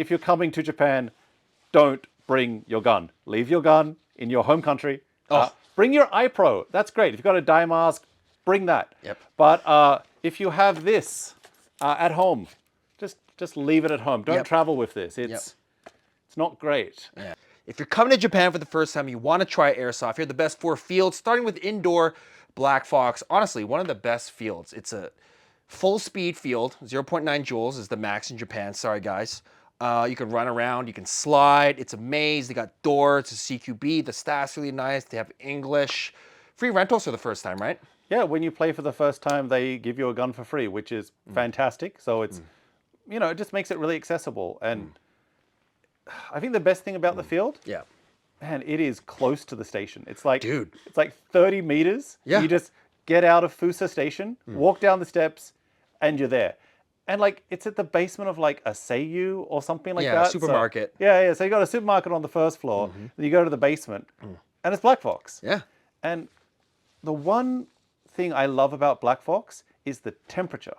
if you're coming to Japan, don't bring your gun. Leave your gun in your home country. Bring your iPro. That's great. If you've got a dye mask, bring that. Yep. But if you have this at home, just leave it at home. Don't travel with this. It's not great. Yeah. If you're coming to Japan for the first time, you want to try Airsoft. Here are the best 4 fields, starting with indoor BLKFOX. Honestly, one of the best fields. It's a full speed field. 0.9 joules is the max in Japan. Sorry, guys. You can run around, you can slide. It's a maze. They got doors. It's a CQB. The staff's really nice. They have English. Free rentals for the first time, right? Yeah, when you play for the first time, they give you a gun for free, which is fantastic. So it's, it just makes it really accessible. And I think the best thing about the field, man, it is close to the station. It's like, it's like 30 meters. Yeah. You just get out of Fusa Station, walk down the steps, and you're there. And like, it's at the basement of like a Seiyu or something like that. Yeah, supermarket. So, so you got a supermarket on the first floor, then you go to the basement, and it's BLKFOX. Yeah. And the one thing I love about BLKFOX is the temperature.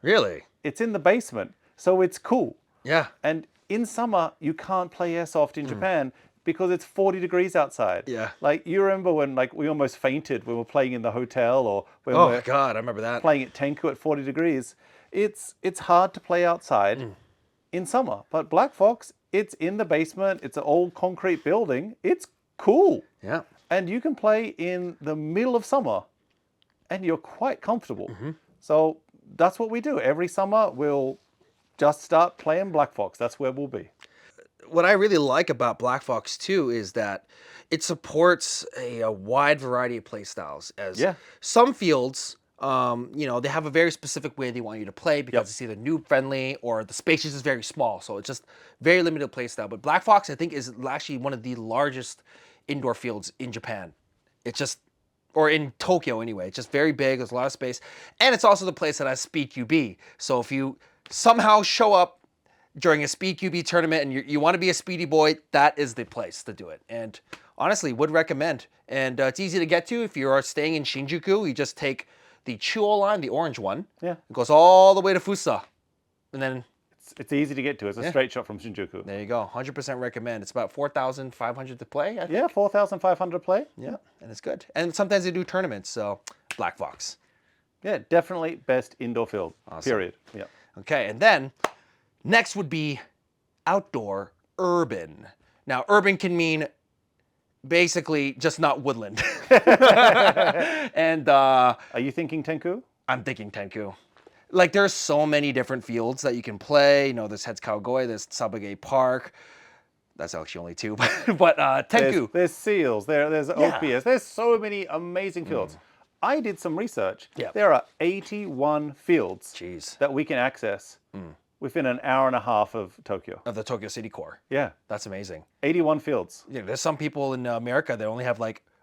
Really? It's in the basement, so it's cool. Yeah. And in summer, you can't play Airsoft in Japan because it's 40 degrees outside. Yeah. Like, you remember when like we almost fainted when we were playing in the hotel, or when Oh, God, I remember that. playing at Tenku at 40 degrees. It's hard to play outside in summer. But BLKFOX, it's in the basement. It's an old concrete building. It's cool. Yeah. And you can play in the middle of summer, and you're quite comfortable. So that's what we do. Every summer, we'll just start playing BLKFOX. That's where we'll be. What I really like about BLKFOX too is that it supports a wide variety of play styles. As some fields, they have a very specific way they want you to play because it's either noob friendly or the space is just very small. So it's just very limited play style. But BLKFOX, I think, is actually one of the largest indoor fields in Japan. It's just, or in Tokyo anyway. It's just very big. There's a lot of space. And it's also the place that has Speed QB. So if you somehow show up during a Speed QB tournament and you want to be a speedy boy, that is the place to do it. And honestly, would recommend. And it's easy to get to. If you are staying in Shinjuku, you just take the Chuo line, the orange one. Yeah. It goes all the way to Fusa. And then it's easy to get to. It's a straight shot from Shinjuku. there you go. 100% recommend. It's about 4,500 to play, I think. Yeah, 4,500 play. Yeah, and it's good. And sometimes they do tournaments, so BLKFOX. Yeah, definitely best indoor field, period. Yeah. Okay, and then next would be outdoor urban. Now, urban can mean basically just not Woodland. And are you thinking Tenku? I'm thinking Tenku. Like, there's so many different fields that you can play. There's Hetsukagoe, there's Sabage Park. That's actually only 2, but Tenku. There's Seals, there's OPS. There's so many amazing fields. I did some research. There are 81 fields that we can access within an hour and a half of Tokyo. Of the Tokyo City core. Yeah. That's amazing. 81 fields. There's some people in America that only have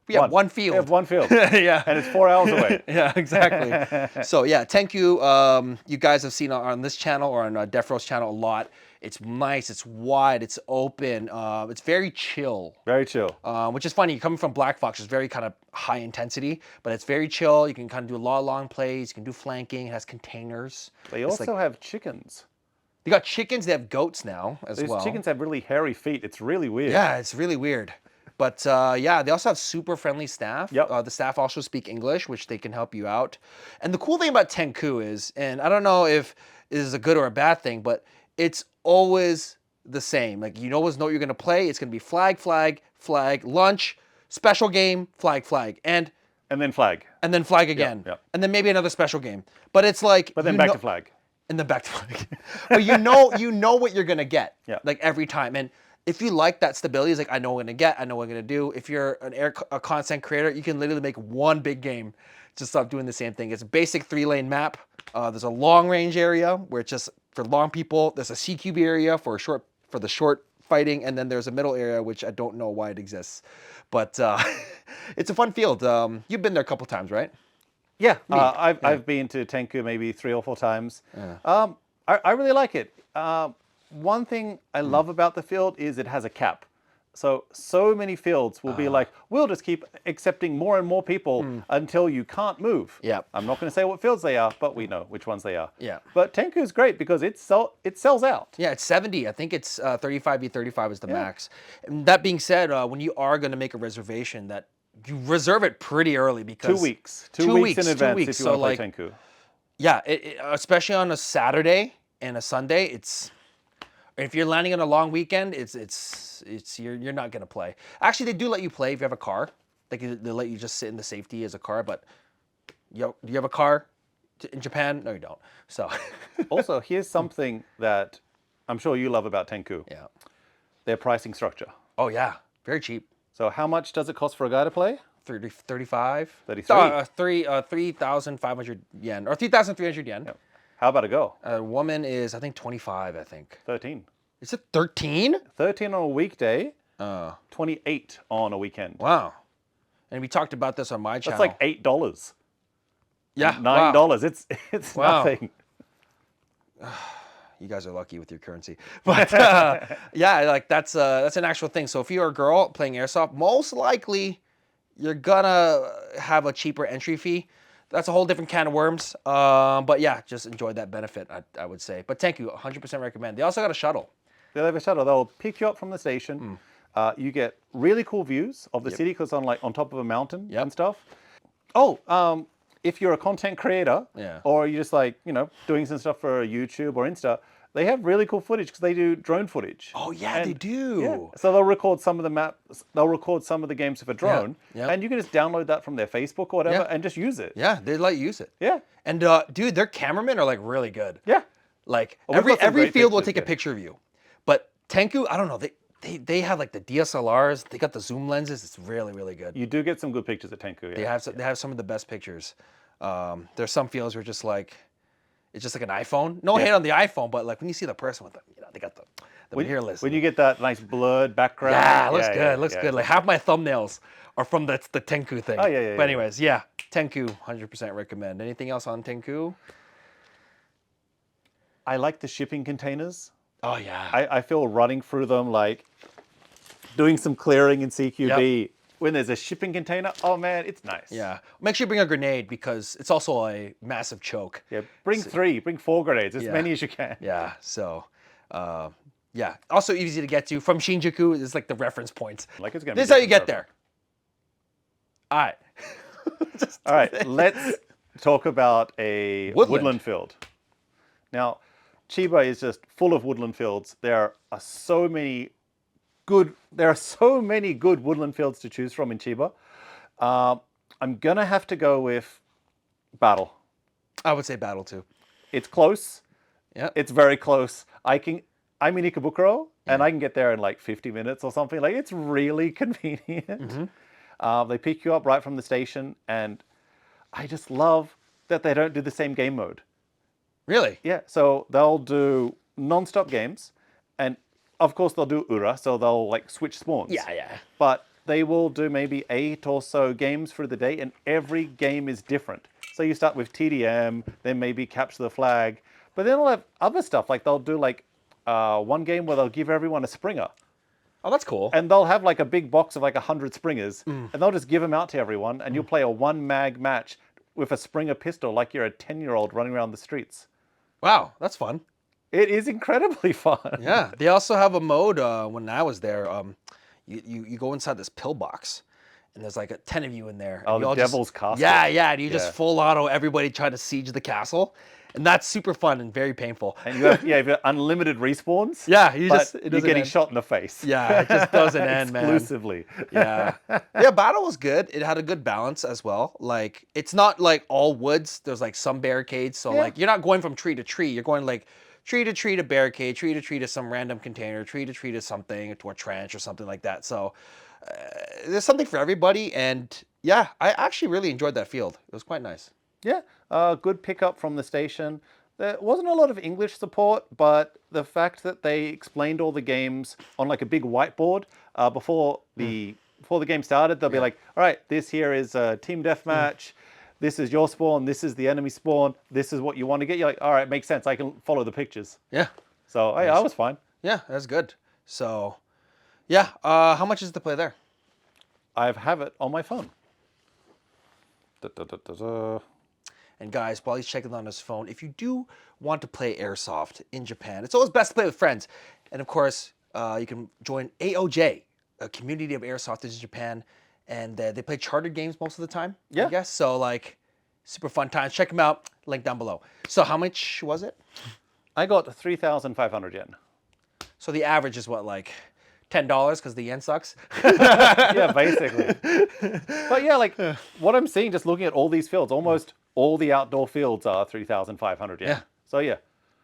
we have one field. We have one field. Yeah. And it's 4 hours away. Yeah, exactly. So yeah, Tenku, you guys have seen on this channel or on Defro's channel a lot. It's nice, it's wide, it's open, it's very chill. Very chill. Which is funny, coming from BLKFOX, it's very kind of high intensity, but it's very chill. You can kind of do a lot of long plays, you can do flanking, it has containers. They also have chickens. They got chickens, they have goats now as well. These chickens have really hairy feet. It's really weird. Yeah, it's really weird. But yeah, they also have super friendly staff. The staff also speak English, which they can help you out. And the cool thing about Tenku is, and I don't know if this is a good or a bad thing, but it's always the same. Like, you always know what you're going to play. It's going to be flag, flag, flag, lunch, special game, flag, flag. And then flag. And then flag again. And then maybe another special game. But it's like... But then back to flag. And then back to flag. But you know what you're going to get. Like, every time. And if you like that stability, it's like, I know what I'm going to get. I know what I'm going to do. If you're a content creator, you can literally make one big game. Just stop doing the same thing. It's a basic 3-lane map. There's a long range area where it's just for long people. There's a CQB area for the short fighting, and then there's a middle area which I don't know why it exists, but it's a fun field. You've been there a couple times, right? Yeah, I've been to Tenku maybe 3 or 4 times. I really like it. One thing I love about the field is it has a cap. So many fields will be like, we'll just keep accepting more and more people until you can't move. Yep. I'm not going to say what fields they are, but we know which ones they are. Yeah. But Tenku is great because it sells out. Yeah, it's 70. I think it's 35v35 is the max. And that being said, when you are going to make a reservation, that you reserve it pretty early because 2 weeks. 2 weeks in advance if you want to play Tenku. Yeah, especially on a Saturday and a Sunday, if you're landing on a long weekend, you're not gonna play. Actually, they do let you play if you have a car. They let you just sit in the safety as a car. But do you have a car in Japan? No, you don't. So also, here's something that I'm sure you love about Tenku. Yeah. Their pricing structure. Oh yeah, very cheap. So how much does it cost for a guy to play? 35. 33. 3,500 yen or 3,300 yen. Yep. How about a girl? A woman is, I think, 25, I think. 13. Is it 13? 13 on a weekday, 28 on a weekend. Wow. And we talked about this on my channel. That's like $8. Yeah. $9. Wow. It's wow. nothing. You guys are lucky with your currency. But yeah, like that's an actual thing. So if you're a girl playing Airsoft, most likely you're gonna have a cheaper entry fee. That's a whole different can of worms. But yeah, just enjoy that benefit, I would say. But thank you, 100% recommend. They also got a shuttle. They have a shuttle. They'll pick you up from the station. You get really cool views of the city because it's on top of a mountain and stuff. Oh, if you're a content creator or you're just doing some stuff for YouTube or Insta, they have really cool footage because they do drone footage. Oh yeah, they do. Yeah. So they'll record some of the maps. They'll record some of the games with a drone, and you can just download that from their Facebook or whatever and just use it. Yeah, they let you use it. Yeah. And dude, their cameramen are like really good. Yeah. Like every field will take a picture of you, but Tenku, I don't know. They have like the DSLRs. They got the zoom lenses. It's really really good. You do get some good pictures at Tenku. Yeah. They have some of the best pictures. There's some fields where just like. It's just like an iPhone. No hate on the iPhone, but like when you see the person with they got the mirrorless. When you get that nice blurred background. Yeah, it looks good. Looks good. Like half my thumbnails are from the Tenku thing. Oh yeah. But anyways, Tenku, 100% recommend. Anything else on Tenku? I like the shipping containers. Oh yeah. I feel running through them like doing some clearing in CQB. Yep. When there's a shipping container, oh man, it's nice. Yeah. Make sure you bring a grenade because it's also a massive choke. Yeah, bring 4 grenades, as many as you can. Yeah, so, yeah. Also easy to get to. From Shinjuku is like the reference points. Like it's gonna this is how you get there. All right. All right, let's talk about a woodland field. Now, Chiba is just full of woodland fields. There are so many good woodland fields to choose from in Chiba. I'm gonna have to go with Battle. I would say Battle too. It's close. Yeah. It's very close. I'm in Ikebukuro and I can get there in like 50 minutes or something. Like it's really convenient. They pick you up right from the station, and I just love that they don't do the same game mode. Really? Yeah. So they'll do non-stop games, and of course they'll do Ura, so they'll like switch spawns. Yeah. But they will do maybe 8 or so games through the day, and every game is different. So you start with TDM, then maybe capture the flag, but then they'll have other stuff. Like they'll do like one game where they'll give everyone a Springer. Oh, that's cool. And they'll have like a big box of like 100 Springers, and they'll just give them out to everyone, and you'll play a 1-mag match with a Springer pistol like you're a 10-year-old running around the streets. Wow, that's fun. It is incredibly fun. Yeah, they also have a mode when I was there. You go inside this pillbox, and there's like 10 of you in there. Oh, the Devil's Castle. Yeah, and you just full auto everybody trying to siege the castle. And that's super fun and very painful. And you have unlimited respawns. Yeah, you're getting shot in the face. Yeah, it just doesn't end, man. Exclusively. Yeah. Yeah, Battle was good. It had a good balance as well. Like, it's not like all woods. There's like some barricades. So like, you're not going from tree to tree. You're going like tree to barricade, tree to some random container, tree to something, to a trench or something like that. So there's something for everybody. And yeah, I actually really enjoyed that field. It was quite nice. Yeah, good pickup from the station. There wasn't a lot of English support, but the fact that they explained all the games on like a big whiteboard before the game started, they'll be like, all right, this here is a team deathmatch. This is your spawn. This is the enemy spawn. This is what you want to get. You're like, all right, makes sense. I can follow the pictures. Yeah. So I was fine. Yeah, that's good. So Yeah. How much is to play there? I have it on my phone. Da, da, da, da, da. And guys, while he's checking on his phone, if you do want to play Airsoft in Japan, it's always best to play with friends. And of course, you can join AOJ, a community of Airsofters in Japan. And they play chartered games most of the time, I guess. So, like, super fun times. Check them out. Link down below. So how much was it? I got 3,500 yen. So the average is what, like $10 because the yen sucks? Yeah, basically. But yeah, like what I'm seeing, just looking at all these fields, almost all the outdoor fields are 3,500 yen. Yeah. So yeah.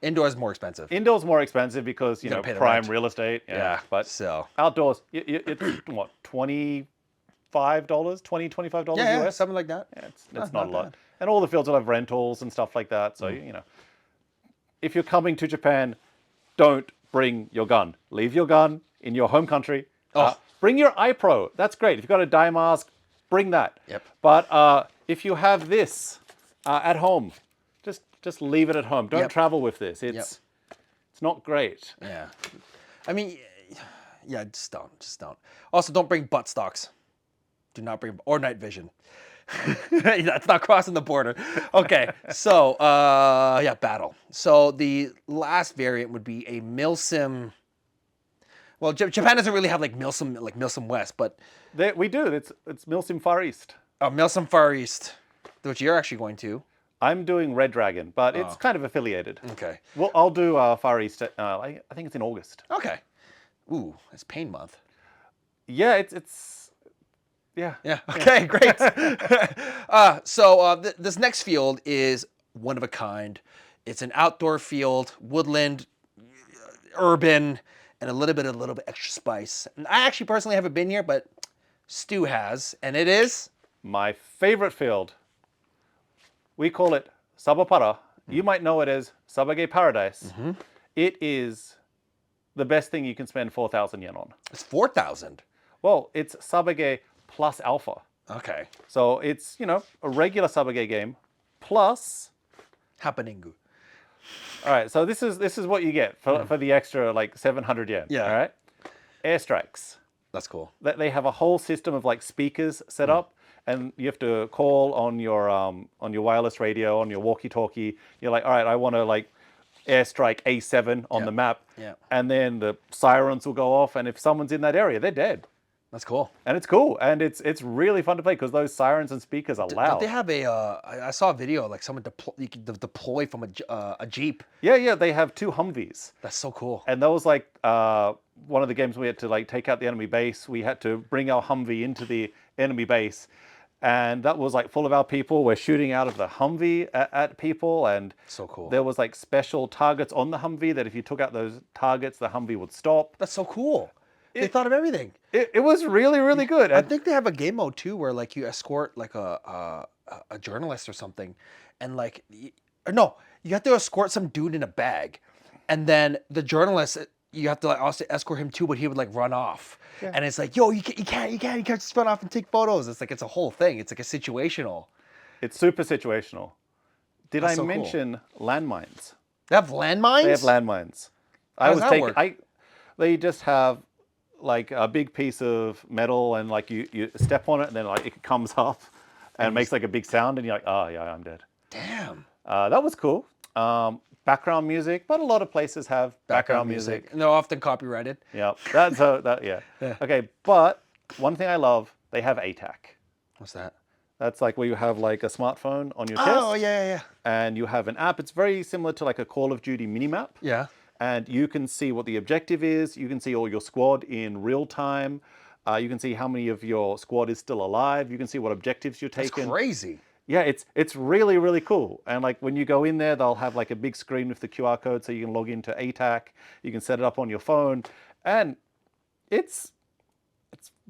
Indoors more expensive. Indoors more expensive because, you know, prime real estate. Yeah. But so outdoors, it's what, $25, $25 US? something like that. Yeah, it's not a lot. Bad. And all the fields will have rentals and stuff like that. So, you know, if you're coming to Japan, don't bring your gun. Leave your gun in your home country. Bring your iPro. That's great. If you've got a dye mask, bring that. Yep. But if you have this at home, just leave it at home. Don't travel with this. It's not great. Yeah. I mean, yeah, just don't. Also, don't bring butt stocks. Do not bring, or night vision. That's not crossing the border. Okay, so battle. So the last variant would be a Milsim. Well, Japan doesn't really have like Milsim West, but we do. It's Milsim Far East. Oh, Milsim Far East, which you're actually going to. I'm doing Red Dragon, but it's kind of affiliated. Okay. Well, I'll do Far East. I think it's in August. Okay. Ooh, it's pain month. Yeah, it's. Yeah. Yeah. Okay, great. This next field is one of a kind. It's an outdoor field, woodland, urban, and a little bit extra spice. And I actually personally haven't been here, but Stu has, and it is my favorite field. We call it SABAPARA. You might know it as Sabage Paradise. It is the best thing you can spend 4,000 yen on. It's 4,000. Well, it's Sabage plus alpha. Okay. So it's, you know, a regular Sabage game plus Happeningu. All right, so this is what you get for the extra like 700 yen. Yeah. All right. Airstrikes. That's cool. They have a whole system of like speakers set up, and you have to call on your wireless radio, on your walkie-talkie. You're like, all right, I want to like airstrike A7 on the map. Yeah. And then the sirens will go off, and if someone's in that area, they're dead. That's cool. And it's cool, and it's really fun to play because those sirens and speakers are loud. Don't they have a? I saw a video like someone you could deploy from a Jeep. Yeah, they have 2 Humvees. That's so cool. And that was like one of the games we had to like take out the enemy base. We had to bring our Humvee into the enemy base, and that was like full of our people. We're shooting out of the Humvee at people, and so cool. There was like special targets on the Humvee that if you took out those targets, the Humvee would stop. That's so cool. They thought of everything. It was really, really good. I think they have a game mode too, where like you escort like a journalist or something, and like no, you have to escort some dude in a bag, and then the journalist you have to like also escort him too, but he would like run off, and it's like yo, you can't just run off and take photos. It's like it's a whole thing. It's like a situational. It's super situational. Did That's I so mention landmines? They have landmines. They have landmines. How does that work? They just have like a big piece of metal, and like you step on it, and then like it comes up and makes like a big sound, and you're like, oh yeah, I'm dead. Damn. That was cool. Background music, but a lot of places have background music. And they're often copyrighted. Yeah, yeah. Okay, but one thing I love, they have ATAC. What's that? That's like where you have like a smartphone on your chest. Oh yeah. And you have an app. It's very similar to like a Call of Duty minimap. Yeah. And you can see what the objective is. You can see all your squad in real time. You can see how many of your squad is still alive. You can see what objectives you're taking. That's crazy. Yeah, it's really, really cool. And like when you go in there, they'll have like a big screen with the QR code so you can log into ATAC. You can set it up on your phone. And it's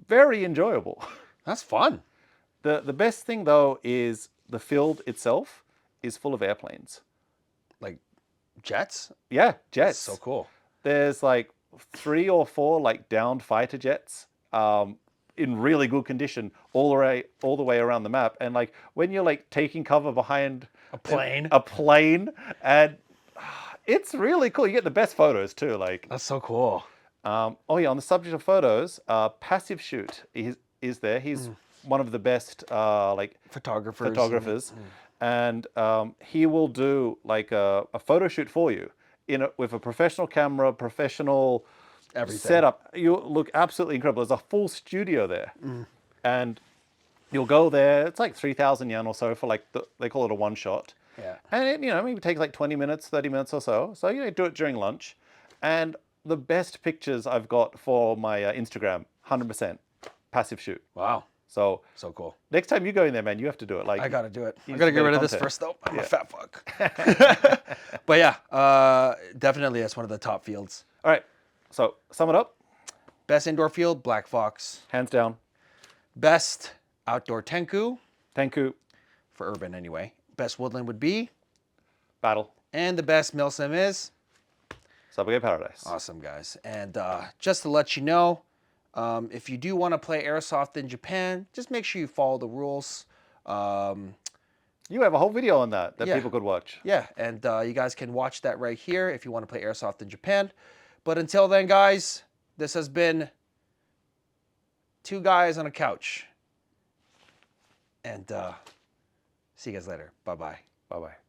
very enjoyable. That's fun. The best thing though is the field itself is full of airplanes. Like jets? Yeah, jets. That's so cool. There's like 3 or 4 like downed fighter jets in really good condition all the way around the map. And like when you're like taking cover behind a plane, and it's really cool. You get the best photos too. Like that's so cool. Oh yeah, on the subject of photos, Passive Shoot is there. He's one of the best like photographers, and he will do like a photo shoot for you with a professional camera, professional setup. You look absolutely incredible. There's a full studio there, and you'll go there. It's like 3,000 yen or so for like they call it a one shot. Yeah. And it, maybe takes like 20 minutes, 30 minutes or so. So do it during lunch, and the best pictures I've got for my Instagram, 100% Passive Shoot. Wow. So cool. Next time you go in there, man, you have to do it. Like I gotta do it. I gotta get rid of this first, though. I'm a fat fuck. But yeah, definitely that's one of the top fields. All right. So sum it up. Best indoor field, BLKFOX. Hands down. Best outdoor Tenku. Tenku. For urban, anyway. Best woodland would be Battle. And the best Milsim is Sabara Paradise. Awesome, guys. And just to let you know, if you do want to play Airsoft in Japan, just make sure you follow the rules. You have a whole video on that people could watch. Yeah, and you guys can watch that right here if you want to play Airsoft in Japan. But until then, guys, this has been 2 guys on a couch. And see you guys later. Bye-bye. Bye-bye.